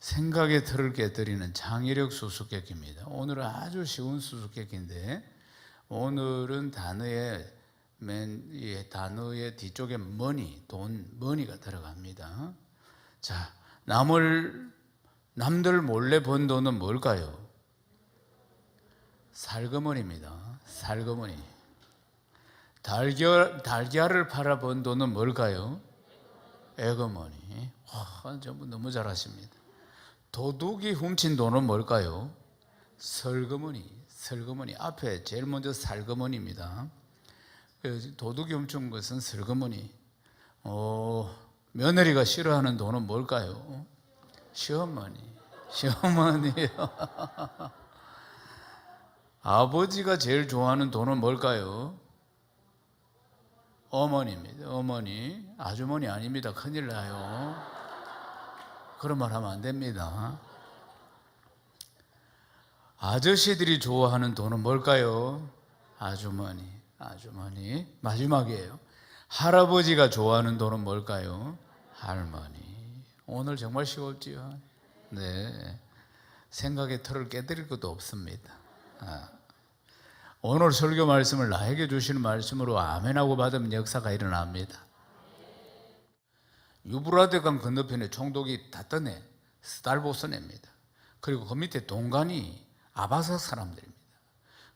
생각의 틀을 깨뜨리는 창의력 수수께끼입니다. 오늘은 아주 쉬운 수수께끼인데, 오늘은 단어의 뒤쪽에 돈, 머니가 들어갑니다. 자, 남들 몰래 번 돈은 뭘까요? 살그머니입니다. 살그머니. 달걀을 팔아 번 돈은 뭘까요? 에그머니. 와, 전부 너무 잘하십니다. 도둑이 훔친 돈은 뭘까요? 설거머니. 설거머니. 앞에 제일 먼저 살거머니입니다. 도둑이 훔친 것은 설거머니. 며느리가 싫어하는 돈은 뭘까요? 시어머니. 시어머니요. 아버지가 제일 좋아하는 돈은 뭘까요? 어머니입니다. 어머니. 아주머니 아닙니다. 큰일 나요. 그런 말 하면 안 됩니다. 아저씨들이 좋아하는 돈은 뭘까요? 아주머니. 아주머니. 마지막이에요. 할아버지가 좋아하는 돈은 뭘까요? 할머니. 오늘 정말 쉬웠지요? 네. 생각의 틀을 깨뜨릴 것도 없습니다. 오늘 설교 말씀을 나에게 주시는 말씀으로 아멘하고 받으면 역사가 일어납니다. 유브라데강 건너편에 총독이 다 떠내 스달보스네입니다. 그리고 그 밑에 동간이 아바사 사람들입니다.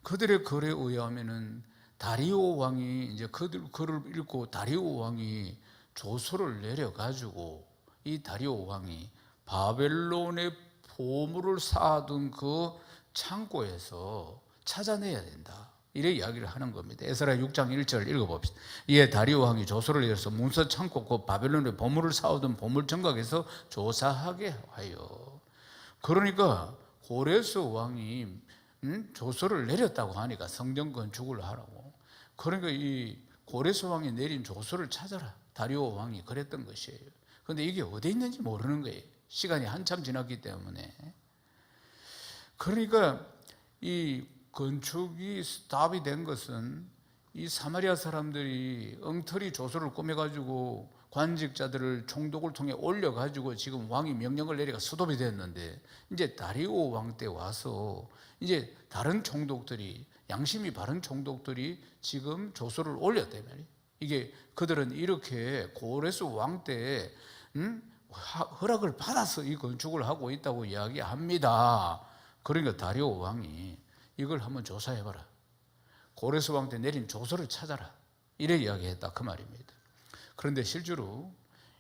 그들의 글에 의하면은 다리오 왕이 이제 그들 글을 읽고 다리오 왕이 조서를 내려가지고 이 다리오 왕이 바벨론의 보물을 쌓아둔 그 창고에서 찾아내야 된다. 이렇게 이야기를 하는 겁니다. 에스라 6장 1절 읽어봅시다. 이에 다리오 왕이 조서를 내려서 문서 창고 그 바벨론의 보물을 쌓아둔 보물 정각에서 조사하게 하여. 그러니까 고레스 왕이 조서를 내렸다고 하니까 성전 건축을 하라고. 그러니까 이 고레스 왕이 내린 조서를 찾아라. 다리오 왕이 그랬던 것이에요. 그런데 이게 어디 있는지 모르는 거예요. 시간이 한참 지났기 때문에. 그러니까 이 건축이 스탑이 된 것은 이 사마리아 사람들이 엉터리 조서를 꾸며가지고 관직자들을 총독을 통해 올려가지고 지금 왕이 명령을 내리가 스톱이 됐는데, 이제 다리오 왕 때 와서 이제 다른 총독들이, 양심이 바른 총독들이 지금 조서를 올렸단 말이에요. 이게 그들은 이렇게 고레스 왕 때 허락을 받아서 이 건축을 하고 있다고 이야기합니다. 그러니까 다리오 왕이 이걸 한번 조사해봐라. 고레스 왕 때 내린 조서를 찾아라. 이래 이야기했다 그 말입니다. 그런데 실제로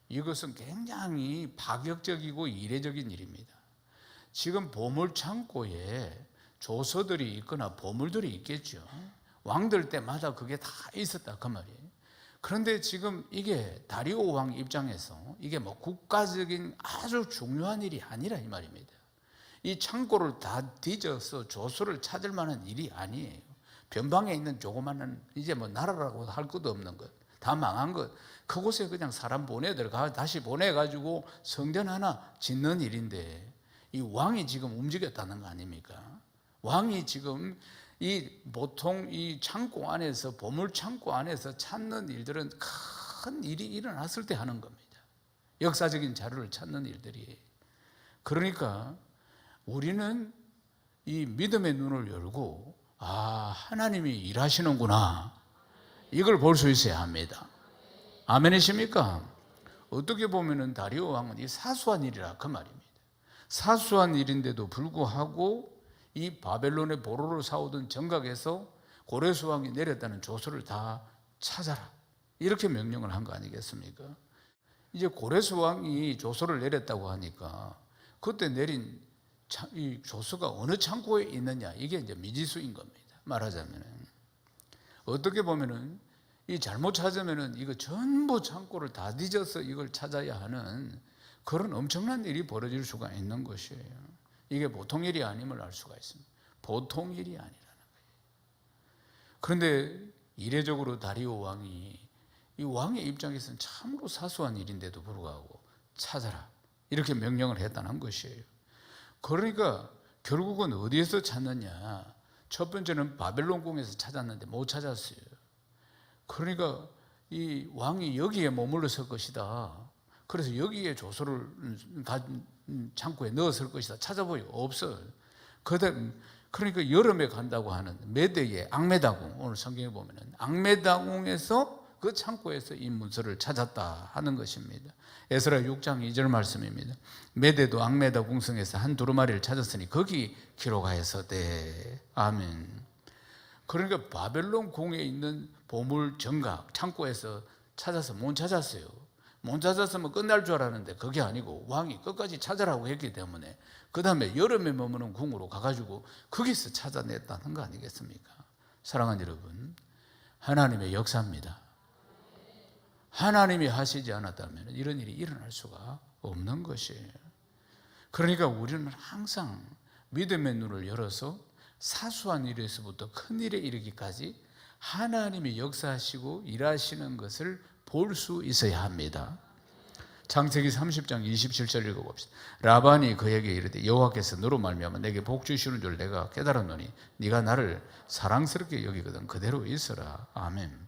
이것은 굉장히 파격적이고 이례적인 일입니다. 지금 보물창고에 조서들이 있거나 보물들이 있겠죠. 왕들 때마다 그게 다 있었다 그 말이에요. 그런데 지금 이게 다리오 왕 입장에서 이게 뭐 국가적인 아주 중요한 일이 아니라 이 말입니다. 이 창고를 다 뒤져서 조서를 찾을 만한 일이 아니에요. 변방에 있는 조그마한 이제 뭐 나라라고 할 것도 없는 것, 다 망한 것, 그곳에 그냥 사람 보내들어가 다시 보내가지고 성전 하나 짓는 일인데, 이 왕이 지금 움직였다는 거 아닙니까? 왕이 지금 보통 이 창고 안에서, 보물 창고 안에서 찾는 일들은 큰 일이 일어났을 때 하는 겁니다. 역사적인 자료를 찾는 일들이. 그러니까 우리는 이 믿음의 눈을 열고, 하나님이 일하시는구나, 이걸 볼 수 있어야 합니다. 아멘이십니까? 어떻게 보면은 다리오 왕은 이 사소한 일이라 그 말입니다. 사소한 일인데도 불구하고 이 바벨론의 보로를 사오던 정각에서 고레스 왕이 내렸다는 조서를 다 찾아라, 이렇게 명령을 한 거 아니겠습니까? 이제 고레스 왕이 조서를 내렸다고 하니까 그때 내린 이 조서가 어느 창고에 있느냐, 이게 이제 미지수인 겁니다. 말하자면은 어떻게 보면은 이 잘못 찾으면은 이거 전부 창고를 다 뒤져서 이걸 찾아야 하는 그런 엄청난 일이 벌어질 수가 있는 것이에요. 이게 보통 일이 아님을 알 수가 있습니다. 보통 일이 아니라는 거예요. 그런데 이례적으로 다리오 왕이, 이 왕의 입장에서는 참으로 사소한 일인데도 불구하고 찾아라, 이렇게 명령을 했다는 것이에요. 그러니까 결국은 어디에서 찾느냐? 첫 번째는 바벨론 궁에서 찾았는데 못 찾았어요. 그러니까 이 왕이 여기에 머물렀을 것이다. 그래서 여기에 조소를 창고에 넣었을 것이다. 찾아보니 없어. 그러니까 여름에 간다고 하는 메대의 앙메다궁, 오늘 성경에 보면은 앙메다궁에서 그 창고에서 이 문서를 찾았다 하는 것입니다. 에스라 6장 2절 말씀입니다. 메대도 앙메다 궁성에서 한 두루마리를 찾았으니 거기 기록하였으되. 아멘. 그러니까 바벨론 궁에 있는 보물 정각 창고에서 찾아서 못 찾았어요. 못 찾았으면 끝날 줄 알았는데 그게 아니고 왕이 끝까지 찾으라고 했기 때문에 그 다음에 여름에 머무는 궁으로 가가지고 거기서 찾아냈다는 거 아니겠습니까? 사랑하는 여러분, 하나님의 역사입니다. 하나님이 하시지 않았다면 이런 일이 일어날 수가 없는 것이에요. 그러니까 우리는 항상 믿음의 눈을 열어서 사소한 일에서부터 큰 일에 이르기까지 하나님이 역사하시고 일하시는 것을 볼 수 있어야 합니다. 창세기 30장 27절 읽어봅시다. 라반이 그에게 이르되 여호와께서 너로 말미암아 내게 복 주시는 줄 내가 깨달았노니 네가 나를 사랑스럽게 여기거든 그대로 있어라. 아멘.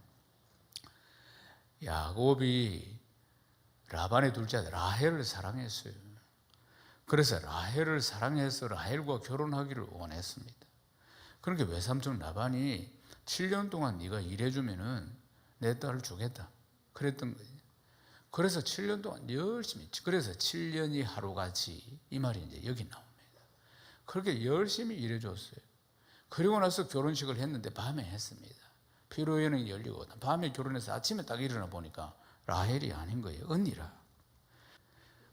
야곱이 라반의 둘째 아들 라헬을 사랑했어요. 그래서 라헬을 사랑해서 라헬과 결혼하기를 원했습니다. 그러니까 외삼촌 라반이 7년 동안 네가 일해주면은 내 딸을 주겠다 그랬던 거예요. 그래서 7년 동안 열심히, 그래서 7년이 하루같이 이 말이 이제 여기 나옵니다. 그렇게 열심히 일해줬어요. 그리고 나서 결혼식을 했는데 밤에 했습니다. 피로연행이 열리고 밤에 결혼해서 아침에 딱 일어나 보니까 라헬이 아닌 거예요. 언니라.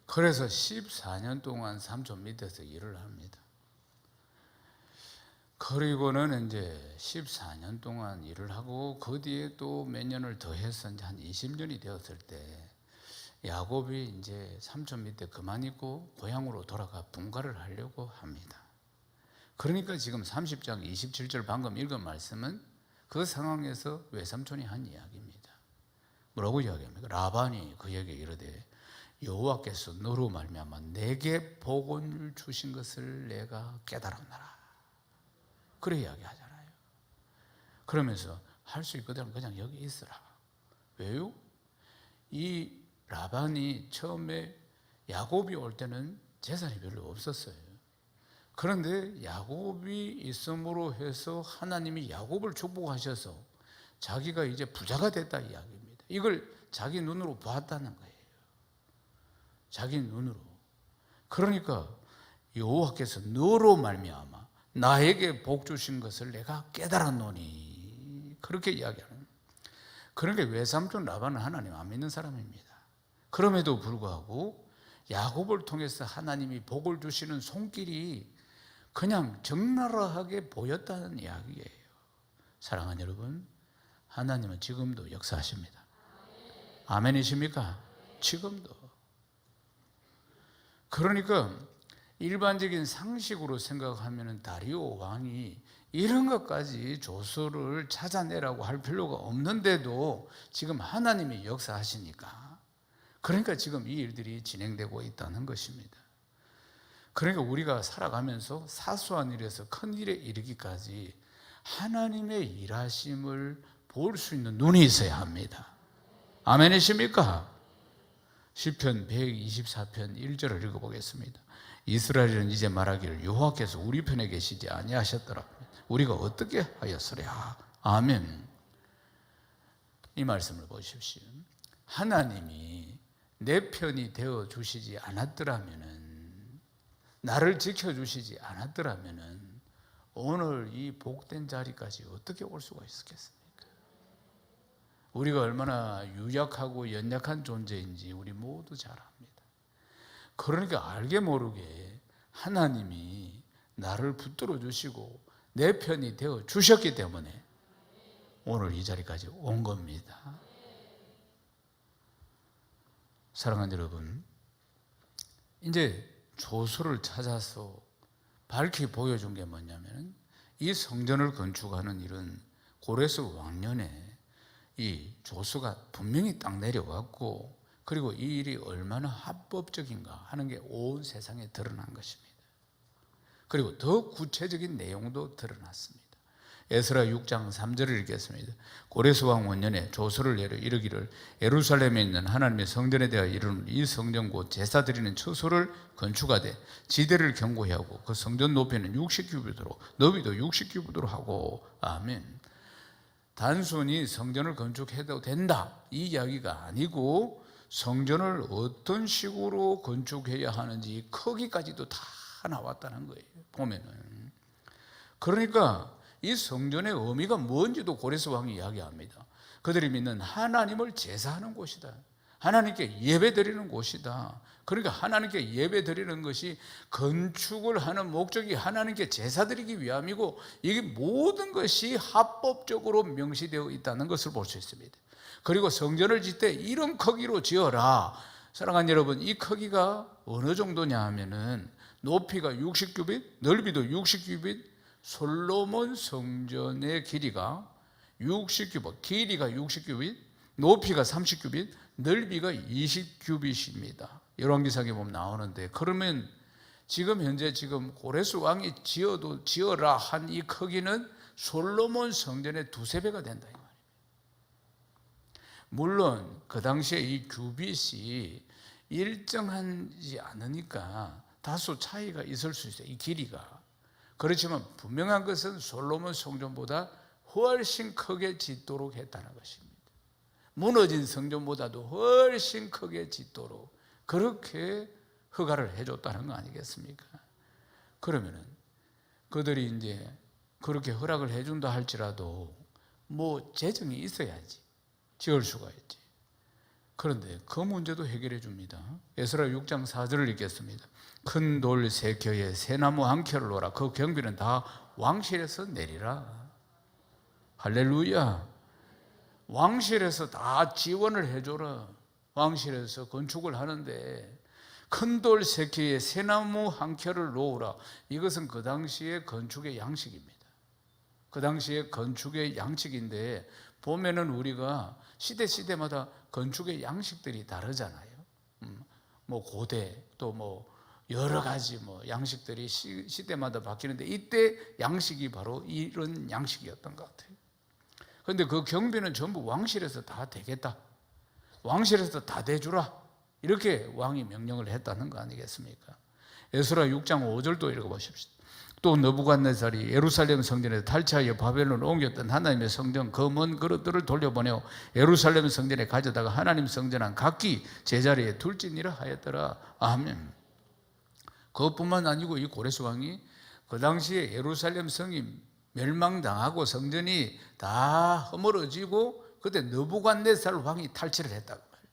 그래서 14년 동안 삼촌 밑에서 일을 합니다. 그리고는 이제 14년 동안 일을 하고 그 뒤에 또 몇 년을 더 해서 이제 한 20년이 되었을 때 야곱이 이제 삼촌 밑에 그만 있고 고향으로 돌아가 분가를 하려고 합니다. 그러니까 지금 30장 27절 방금 읽은 말씀은 그 상황에서 외삼촌이 한 이야기입니다. 뭐라고 이야기합니까? 라반이 그에게 이르되 여호와께서 너로 말미암아 내게 복을 주신 것을 내가 깨달았노라. 그래 이야기하잖아요. 그러면서 할 수 있거든 그냥 여기 있으라. 왜요? 이 라반이 처음에 야곱이 올 때는 재산이 별로 없었어요. 그런데 야곱이 있음으로 해서 하나님이 야곱을 축복하셔서 자기가 이제 부자가 됐다 이야기입니다. 이걸 자기 눈으로 보았다는 거예요. 자기 눈으로. 그러니까 여호와께서 너로 말미암아 나에게 복 주신 것을 내가 깨달았노니 그렇게 이야기하는 거예요. 그러니까 외삼촌 라반은 하나님 안 믿는 사람입니다. 그럼에도 불구하고 야곱을 통해서 하나님이 복을 주시는 손길이 그냥 적나라하게 보였다는 이야기예요. 사랑하는 여러분, 하나님은 지금도 역사하십니다. 아멘이십니까? 지금도. 그러니까 일반적인 상식으로 생각하면 다리오 왕이 이런 것까지 조서를 찾아내라고 할 필요가 없는데도 지금 하나님이 역사하시니까 그러니까 지금 이 일들이 진행되고 있다는 것입니다. 그러니까 우리가 살아가면서 사소한 일에서 큰 일에 이르기까지 하나님의 일하심을 볼 수 있는 눈이 있어야 합니다. 아멘이십니까? 시편 124편 1절을 읽어보겠습니다. 이스라엘은 이제 말하기를 여호와께서 우리 편에 계시지 아니하셨더라. 우리가 어떻게 하였으랴. 아멘. 이 말씀을 보십시오. 하나님이 내 편이 되어 주시지 않았더라면은, 나를 지켜주시지 않았더라면은 오늘 이 복된 자리까지 어떻게 올 수가 있었겠습니까? 우리가 얼마나 유약하고 연약한 존재인지 우리 모두 잘 압니다. 그러니까 알게 모르게 하나님이 나를 붙들어 주시고 내 편이 되어 주셨기 때문에 오늘 이 자리까지 온 겁니다. 사랑하는 여러분, 이제 조서를 찾아서 밝히 보여준 게 뭐냐면 이 성전을 건축하는 이런 고레스 왕년에 이 조서가 분명히 딱 내려왔고 그리고 이 일이 얼마나 합법적인가 하는 게 온 세상에 드러난 것입니다. 그리고 더 구체적인 내용도 드러났습니다. 에스라 6장 3절을 읽겠습니다. 고레스 왕 원년에 조서를 내려 이르기를 예루살렘에 있는 하나님의 성전에 대하여 이르는 이 성전 곧 제사 드리는 처소를 건축하되 지대를 견고히 하고 그 성전 높이는 60규빗으로 너비도 60규빗으로 하고. 아멘. 단순히 성전을 건축해도 된다 이 이야기가 아니고 성전을 어떤 식으로 건축해야 하는지 크기까지도 다 나왔다는 거예요. 보면은. 그러니까 이 성전의 의미가 뭔지도 고레스 왕이 이야기합니다. 그들이 믿는 하나님을 제사하는 곳이다. 하나님께 예배드리는 곳이다. 그러니까 하나님께 예배드리는 것이 건축을 하는 목적이 하나님께 제사드리기 위함이고 이게 모든 것이 합법적으로 명시되어 있다는 것을 볼 수 있습니다. 그리고 성전을 짓 때 이런 크기로 지어라. 사랑하는 여러분, 이 크기가 어느 정도냐 하면은 높이가 60규빗, 넓이도 60규빗, 솔로몬 성전의 길이가 60규빗, 길이가 60규빗, 높이가 30규빗, 넓이가 20규빗입니다. 열왕기상에 보면 나오는데, 그러면 지금 현재 고레스 왕이 지어라 한 이 크기는 솔로몬 성전의 두세 배가 된다 이 말입니다. 물론 그 당시에 이 규빗이 일정하지 않으니까 다소 차이가 있을 수 있어요. 이 길이가. 그렇지만 분명한 것은 솔로몬 성전보다 훨씬 크게 짓도록 했다는 것입니다. 무너진 성전보다도 훨씬 크게 짓도록 그렇게 허가를 해줬다는 거 아니겠습니까? 그러면은 그들이 이제 그렇게 허락을 해준다 할지라도 뭐 재정이 있어야지 지을 수가 있지. 그런데 그 문제도 해결해 줍니다. 에스라 6장 4절을 읽겠습니다. 큰 돌 3켜에 새나무 1켜를 놓으라. 그 경비는 다 왕실에서 내리라. 할렐루야. 왕실에서 다 지원을 해줘라. 왕실에서 건축을 하는데 큰 돌 3켜에 새나무 1켜를 놓으라. 이것은 그 당시의 건축의 양식입니다. 그 당시의 건축의 양식인데 보면은 우리가 시대마다 건축의 양식들이 다르잖아요. 뭐 고대 또 뭐 여러 가지 뭐 양식들이 시대마다 바뀌는데 이때 양식이 바로 이런 양식이었던 것 같아요. 그런데 그 경비는 전부 왕실에서 다 되겠다. 왕실에서 다 대주라. 이렇게 왕이 명령을 했다는 거 아니겠습니까? 에스라 6장 5절도 읽어보십시오. 또 느부갓네살이 예루살렘 성전에 탈취하여 바벨론을 옮겼던 하나님의 성전 그 먼 그릇들을 돌려보내어 예루살렘 성전에 가져다가 하나님 성전한 각기 제자리에 둘지니라 하였더라. 아멘. 그것뿐만 아니고 이 고레스 왕이 그 당시에 예루살렘 성이 멸망당하고 성전이 다 허물어지고 그때 느부갓네살 왕이 탈취를 했다고 말이에요.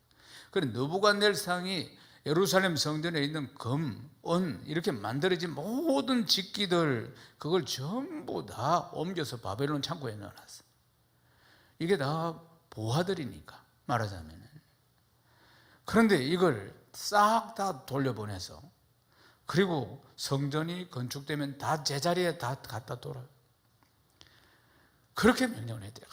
그래 느부갓네살이 예루살렘 성전에 있는 금, 은 이렇게 만들어진 모든 직기들 그걸 전부 다 옮겨서 바벨론 창고에 넣어놨어요. 이게 다 보화들이니까 말하자면. 그런데 이걸 싹 다 돌려보내서 그리고 성전이 건축되면 다 제자리에 다 갖다 둬라. 그렇게 명령을 했대요.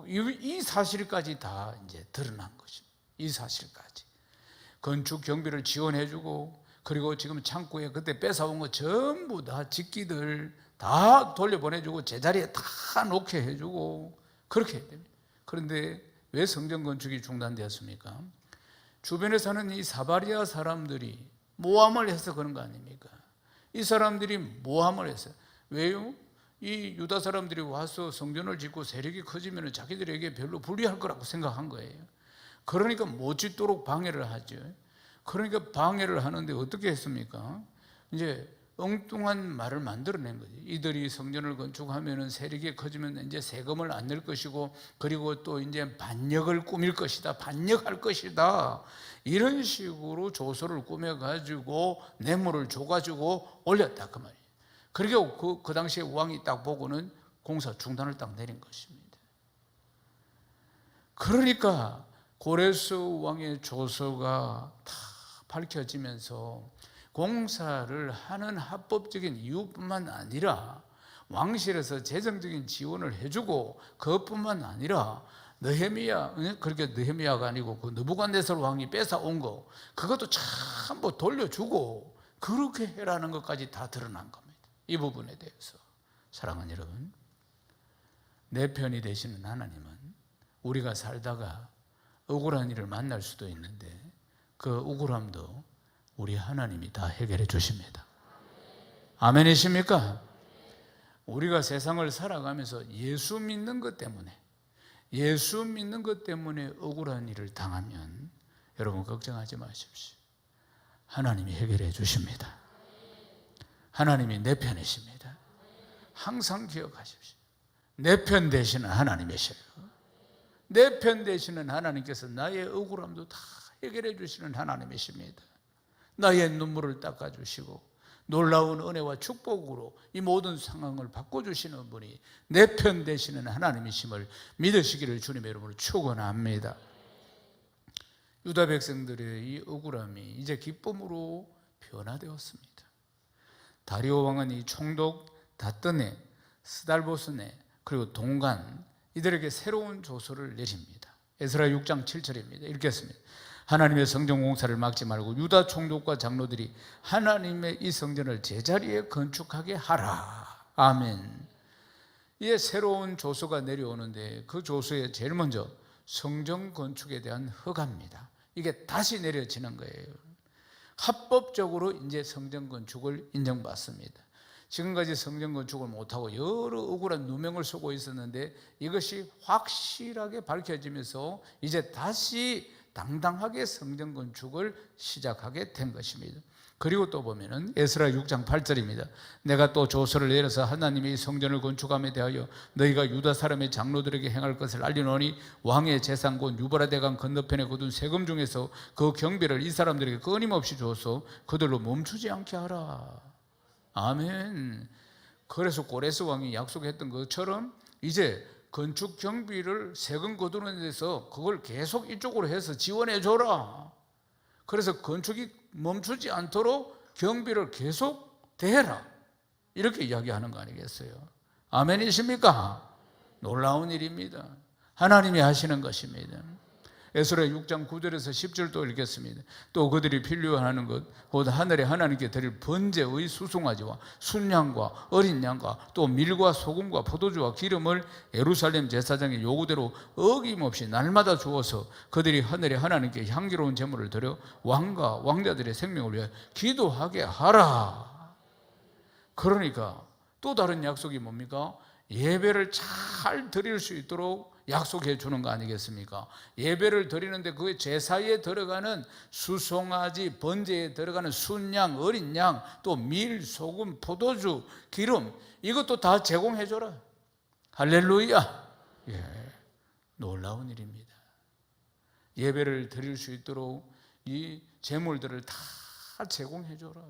이 사실까지 다 이제 드러난 것입니다. 이 사실까지. 건축 경비를 지원해주고 그리고 지금 창고에 그때 뺏어온 거 전부 다 직기들 다 돌려보내주고 제자리에 다 놓게 해주고 그렇게 해야 됩니다. 그런데 왜 성전 건축이 중단되었습니까? 주변에 사는 이 사마리아 사람들이 모함을 해서 그런 거 아닙니까? 이 사람들이 모함을 했어요. 왜요? 이 유다 사람들이 와서 성전을 짓고 세력이 커지면 자기들에게 별로 불리할 거라고 생각한 거예요. 그러니까 못 짓도록 방해를 하죠. 그러니까 방해를 하는데 어떻게 했습니까? 이제 엉뚱한 말을 만들어낸 거지. 이들이 성전을 건축하면 세력이 커지면 이제 세금을 안 낼 것이고 그리고 또 이제 반역을 꾸밀 것이다. 반역할 것이다. 이런 식으로 조서를 꾸며가지고 뇌물을 줘가지고 올렸다 그 말이에요. 그리고 그 당시에 왕이 딱 보고는 공사 중단을 딱 내린 것입니다. 그러니까 고레스 왕의 조서가 다 밝혀지면서 공사를 하는 합법적인 이유뿐만 아니라 왕실에서 재정적인 지원을 해주고 그것뿐만 아니라 느헤미야, 그렇게 느헤미야가 아니고 그 느부갓네살 왕이 뺏어온 거 그것도 전부 돌려주고 그렇게 해라는 것까지 다 드러난 겁니다. 이 부분에 대해서 사랑하는 여러분, 내 편이 되시는 하나님은 우리가 살다가 억울한 일을 만날 수도 있는데 그 억울함도 우리 하나님이 다 해결해 주십니다. 아멘이십니까? 우리가 세상을 살아가면서 예수 믿는 것 때문에 억울한 일을 당하면 여러분 걱정하지 마십시오. 하나님이 해결해 주십니다. 하나님이 내 편이십니다. 항상 기억하십시오. 내 편 되시는 하나님이셔요. 내 편 되시는 하나님께서 나의 억울함도 다 해결해 주시는 하나님이십니다. 나의 눈물을 닦아주시고 놀라운 은혜와 축복으로 이 모든 상황을 바꿔주시는 분이 내 편 되시는 하나님이심을 믿으시기를 주님의 이름으로 축원합니다. 유다 백성들의 이 억울함이 이제 기쁨으로 변화되었습니다. 다리오 왕은 이 총독 다뜨네, 스달보스네, 그리고 동간 이들에게 새로운 조서를 내립니다. 에스라 6장 7절입니다. 읽겠습니다. 하나님의 성전 공사를 막지 말고 유다 총독과 장로들이 하나님의 이 성전을 제자리에 건축하게 하라. 아멘. 이에 새로운 조서가 내려오는데 그 조서에 제일 먼저 성전 건축에 대한 허가입니다. 이게 다시 내려지는 거예요. 합법적으로 이제 성전 건축을 인정받습니다. 지금까지 성전 건축을 못하고 여러 억울한 누명을 쓰고 있었는데 이것이 확실하게 밝혀지면서 이제 다시 당당하게 성전 건축을 시작하게 된 것입니다. 그리고 또 보면은 에스라 6장 8절입니다. 내가 또 조서를 내려서 하나님의 성전을 건축함에 대하여 너희가 유다 사람의 장로들에게 행할 것을 알리노니 왕의 재산 곧 유브라데강 건너편에 거둔 세금 중에서 그 경비를 이 사람들에게 끊임없이 줘서 그들로 멈추지 않게 하라. 아멘. 그래서 고레스 왕이 약속했던 것처럼 이제 건축 경비를 세금 거두는 데서 그걸 계속 이쪽으로 해서 지원해 줘라. 그래서 건축이 멈추지 않도록 경비를 계속 대해라. 이렇게 이야기하는 거 아니겠어요? 아멘이십니까? 놀라운 일입니다. 하나님이 하시는 것입니다. 에스라 6장 9절에서 10절도 읽겠습니다. 또 그들이 필요하는 것 곧 하늘에 하나님께 드릴 번제의 수송아지와 순양과 어린 양과 또 밀과 소금과 포도주와 기름을 예루살렘 제사장의 요구대로 어김없이 날마다 주어서 그들이 하늘에 하나님께 향기로운 제물을 드려 왕과 왕자들의 생명을 위해 기도하게 하라. 그러니까 또 다른 약속이 뭡니까? 예배를 잘 드릴 수 있도록 약속해 주는 거 아니겠습니까? 예배를 드리는데 그 제사에 들어가는 수송아지, 번제에 들어가는 순양, 어린 양, 또 밀, 소금, 포도주, 기름 이것도 다 제공해 줘라. 할렐루야. 예, 놀라운 일입니다. 예배를 드릴 수 있도록 이 제물들을 다 제공해 줘라.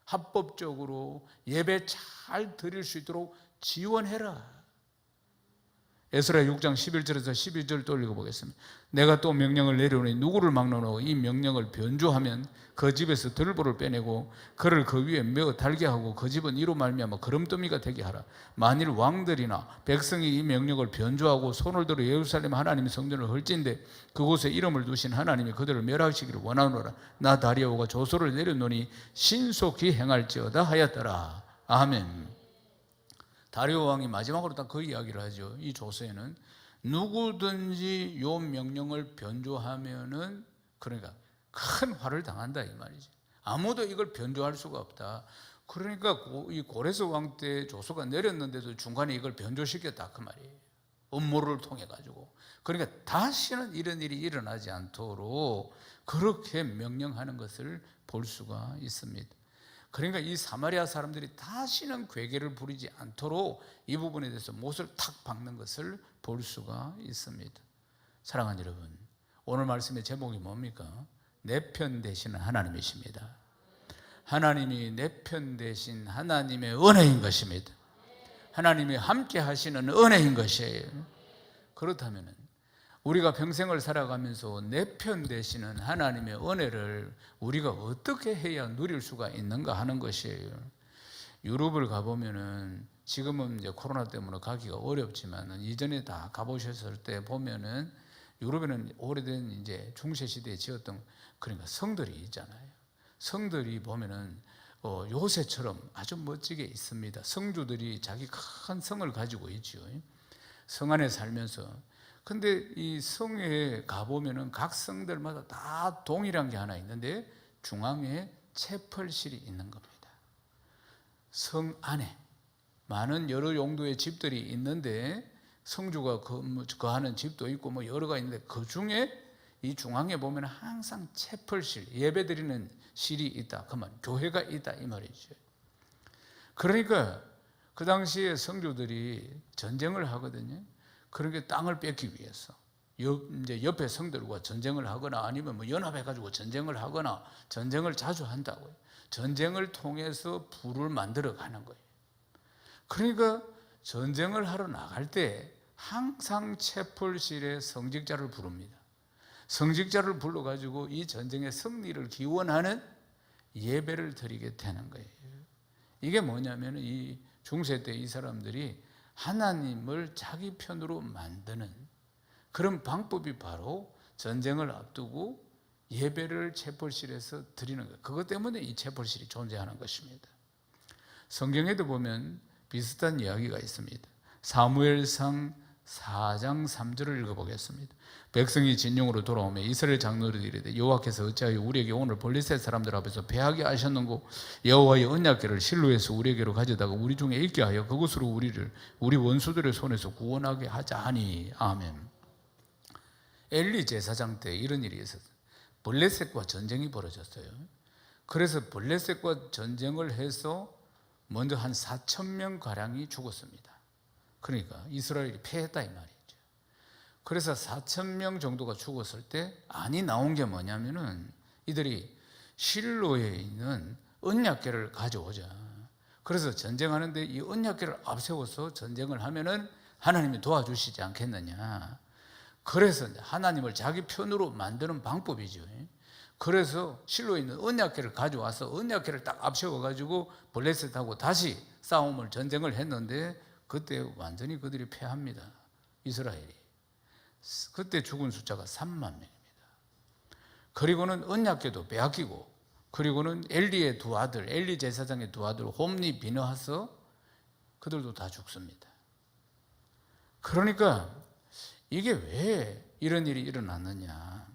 합법적으로 예배 잘 드릴 수 있도록 지원해라. 에스라 6장 11절에서 12절 또 읽어보겠습니다. 내가 또 명령을 내려오니 누구를 막론하고 이 명령을 변조하면 그 집에서 들보를 빼내고 그를 그 위에 메어 달게 하고 그 집은 이로 말미암아 거름더미가 되게 하라. 만일 왕들이나 백성이 이 명령을 변조하고 손을 들어 예루살렘 하나님의 성전을 헐진데 그곳에 이름을 두신 하나님이 그들을 멸하시기를 원하노라. 나 다리오가 조서를 내려놓으니 신속히 행할지어다 하였더라. 아멘. 다리오 왕이 마지막으로 딱 그 이야기를 하죠. 이 조서에는 누구든지 요 명령을 변조하면은 그러니까 큰 화를 당한다 이 말이죠. 아무도 이걸 변조할 수가 없다. 그러니까 이 고레스 왕 때 조서가 내렸는데도 중간에 이걸 변조시켰다 그 말이에요. 음모를 통해 가지고. 그러니까 다시는 이런 일이 일어나지 않도록 그렇게 명령하는 것을 볼 수가 있습니다. 그러니까 이 사마리아 사람들이 다시는 괴계를 부리지 않도록 이 부분에 대해서 못을 탁 박는 것을 볼 수가 있습니다. 사랑하는 여러분, 오늘 말씀의 제목이 뭡니까? 내 편 되시는 하나님이십니다. 하나님이 내 편 되신 하나님의 은혜인 것입니다. 하나님이 함께 하시는 은혜인 것이에요. 그렇다면 우리가 평생을 살아가면서 내 편 되시는 하나님의 은혜를 우리가 어떻게 해야 누릴 수가 있는가 하는 것이에요. 유럽을 가보면은 지금은 이제 코로나 때문에 가기가 어렵지만 이전에 다 가보셨을 때 보면은 유럽에는 오래된 이제 중세 시대에 지었던 그러니까 성들이 있잖아요. 성들이 보면은 요새처럼 아주 멋지게 있습니다. 성주들이 자기 큰 성을 가지고 있죠. 성 안에 살면서. 근데 이 성에 가보면은 각 성들마다 다 동일한 게 하나 있는데 중앙에 채펄실이 있는 겁니다. 성 안에 많은 여러 용도의 집들이 있는데 성주가 거하는 집도 있고 뭐 여러가 있는데 그 중에 이 중앙에 보면 항상 채펄실, 예배드리는 실이 있다. 그만 교회가 있다 이 말이죠. 그러니까 그 당시에 성주들이 전쟁을 하거든요. 그러니까 땅을 뺏기 위해서 이제 옆에 성들과 전쟁을 하거나 아니면 뭐 연합해가지고 전쟁을 하거나 전쟁을 자주 한다고요. 전쟁을 통해서 부를 만들어 가는 거예요. 그러니까 전쟁을 하러 나갈 때 항상 채플실에 성직자를 부릅니다. 성직자를 불러가지고 이 전쟁의 승리를 기원하는 예배를 드리게 되는 거예요. 이게 뭐냐면 이 중세 때 이 사람들이 하나님을 자기 편으로 만드는 그런 방법이 바로 전쟁을 앞두고 예배를 채플실에서 드리는 거예요. 그것 때문에 이 채플실이 존재하는 것입니다. 성경에도 보면 비슷한 이야기가 있습니다. 사무엘상 4장 3절을 읽어보겠습니다. 백성이 진영으로 돌아오며 이스라엘 장로들이 이르되 여호와께서 어찌하여 우리에게 오늘 블레셋 사람들 앞에서 패하게 하셨는고 여호와의 언약궤를 실로에서 우리에게로 가져다가 우리 중에 있게 하여 그곳으로 우리 원수들의 손에서 구원하게 하자 하니. 아멘. 엘리 제사장 때 이런 일이 있었어요. 블레셋과 전쟁이 벌어졌어요. 그래서 블레셋과 전쟁을 해서 먼저 한 4,000명 가량이 죽었습니다. 그러니까 이스라엘이 패했다 이 말이죠. 그래서 4,000명 정도가 죽었을 때 안이 나온 게 뭐냐면은 이들이 실로에 있는 언약궤를 가져오자. 그래서 전쟁하는데 이 언약궤를 앞세워서 전쟁을 하면은 하나님이 도와주시지 않겠느냐. 그래서 하나님을 자기 편으로 만드는 방법이죠. 그래서 실로에 있는 언약궤를 가져와서 언약궤를 딱 앞세워가지고 블레셋하고 다시 싸움을 전쟁을 했는데 그때 완전히 그들이 패합니다. 이스라엘이. 그때 죽은 숫자가 3만 명입니다. 그리고는 언약궤도 빼앗기고 그리고는 엘리의 두 아들, 엘리 제사장의 두 아들 홈리, 비느하스 그들도 다 죽습니다. 그러니까 이게 왜 이런 일이 일어났느냐.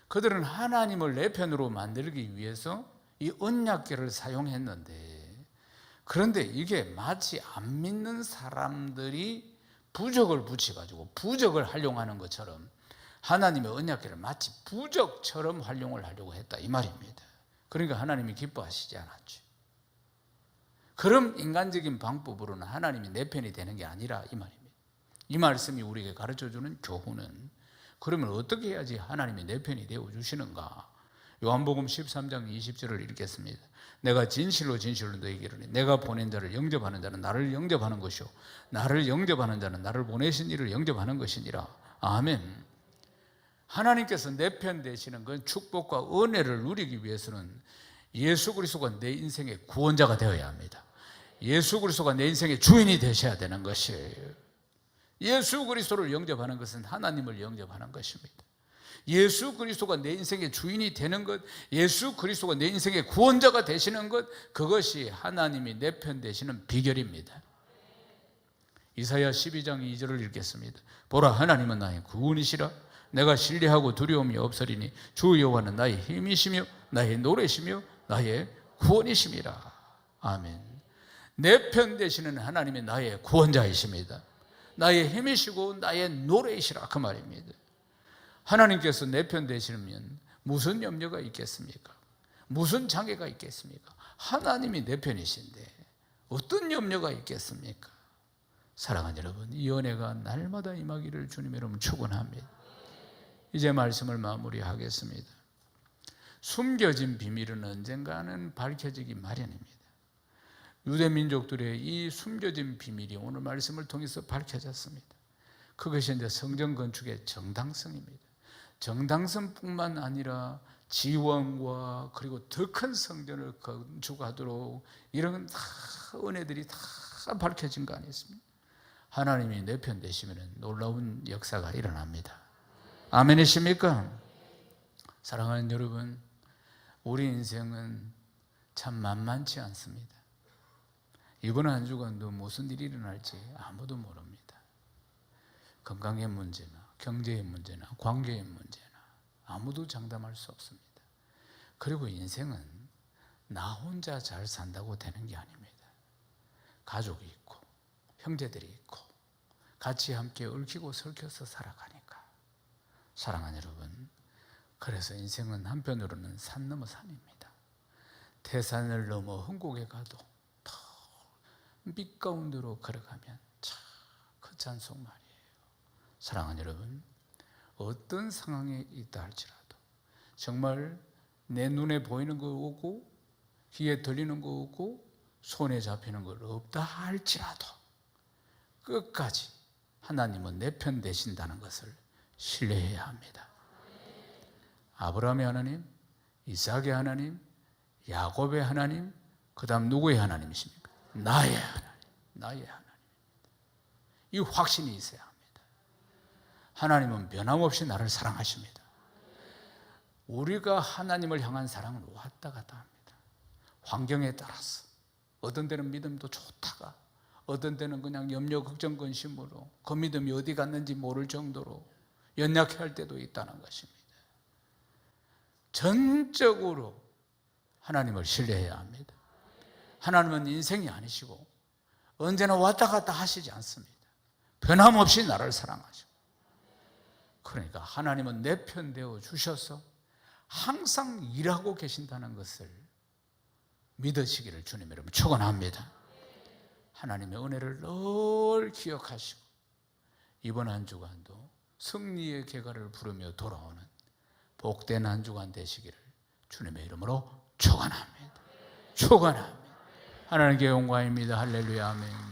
그들은 하나님을 내 편으로 만들기 위해서 이 언약궤를 사용했는데 그런데 이게 마치 안 믿는 사람들이 부적을 붙여가지고 부적을 활용하는 것처럼 하나님의 언약궤를 마치 부적처럼 활용을 하려고 했다 이 말입니다. 그러니까 하나님이 기뻐하시지 않았죠. 그럼 인간적인 방법으로는 하나님이 내 편이 되는 게 아니라 이 말입니다. 이 말씀이 우리에게 가르쳐주는 교훈은 그러면 어떻게 해야지 하나님이 내 편이 되어주시는가. 요한복음 13장 20절을 읽겠습니다. 내가 진실로 진실로 너희에게 이르노니 내가 보낸 자를 영접하는 자는 나를 영접하는 것이요 나를 영접하는 자는 나를 보내신 이를 영접하는 것이니라. 아멘. 하나님께서 내 편 되시는 건 축복과 은혜를 누리기 위해서는 예수 그리스도가 내 인생의 구원자가 되어야 합니다. 예수 그리스도가 내 인생의 주인이 되셔야 되는 것이에요. 예수 그리스도를 영접하는 것은 하나님을 영접하는 것입니다. 예수 그리스도가 내 인생의 주인이 되는 것, 예수 그리스도가 내 인생의 구원자가 되시는 것, 그것이 하나님이 내 편 되시는 비결입니다. 이사야 12장 2절을 읽겠습니다. 보라, 하나님은 나의 구원이시라. 내가 신뢰하고 두려움이 없으리니 주 여호와는 나의 힘이시며 나의 노래시며 나의 구원이심이라. 아멘. 내 편 되시는 하나님이 나의 구원자이십니다. 나의 힘이시고 나의 노래이시라 그 말입니다. 하나님께서 내 편 되시면 무슨 염려가 있겠습니까? 무슨 장애가 있겠습니까? 하나님이 내 편이신데 어떤 염려가 있겠습니까? 사랑하는 여러분, 이 은혜가 날마다 임하기를 주님의 이름으로 축원합니다. 이제 말씀을 마무리하겠습니다. 숨겨진 비밀은 언젠가는 밝혀지기 마련입니다. 유대민족들의 이 숨겨진 비밀이 오늘 말씀을 통해서 밝혀졌습니다. 그것이 이제 성전 건축의 정당성입니다. 정당성뿐만 아니라 지원과 그리고 더 큰 성전을 건축하도록 이런 다 은혜들이 다 밝혀진 거 아니겠습니까? 하나님이 내 편 되시면 놀라운 역사가 일어납니다. 아멘이십니까? 사랑하는 여러분, 우리 인생은 참 만만치 않습니다. 이번 한 주간도 무슨 일이 일어날지 아무도 모릅니다. 건강의 문제나 경제의 문제나 관계의 문제나 아무도 장담할 수 없습니다. 그리고 인생은 나 혼자 잘 산다고 되는 게 아닙니다. 가족이 있고 형제들이 있고 같이 함께 얽히고 설켜서 살아가니까. 사랑하는 여러분, 그래서 인생은 한편으로는 산 넘어 산입니다. 태산을 넘어 흥곡에 가도 더 밑가운데로 걸어가면 참 그 찬송 말이에요. 사랑하는 여러분, 어떤 상황에 있다 할지라도 정말 내 눈에 보이는 거 없고 귀에 들리는 거 없고 손에 잡히는 거 없다 할지라도 끝까지 하나님은 내 편 되신다는 것을 신뢰해야 합니다. 아브라함의 하나님, 이삭의 하나님, 야곱의 하나님, 그 다음 누구의 하나님이십니까? 나의 하나님, 나의 하나님. 이 확신이 있어야 합니다. 하나님은 변함없이 나를 사랑하십니다. 우리가 하나님을 향한 사랑은 왔다 갔다 합니다. 환경에 따라서 어떤 때는 믿음도 좋다가 어떤 때는 그냥 염려, 걱정, 근심으로 그 믿음이 어디 갔는지 모를 정도로 연약할 때도 있다는 것입니다. 전적으로 하나님을 신뢰해야 합니다. 하나님은 인생이 아니시고 언제나 왔다 갔다 하시지 않습니다. 변함없이 나를 사랑하시고, 그러니까 하나님은 내 편 되어 주셔서 항상 일하고 계신다는 것을 믿으시기를 주님 여러분 축원합니다. 하나님의 은혜를 늘 기억하시고 이번 한 주간도 승리의 개가를 부르며 돌아오는 복된 한 주간 되시기를 주님의 이름으로 축원합니다. 축원합니다. 하나님께 영광입니다. 할렐루야, 아멘.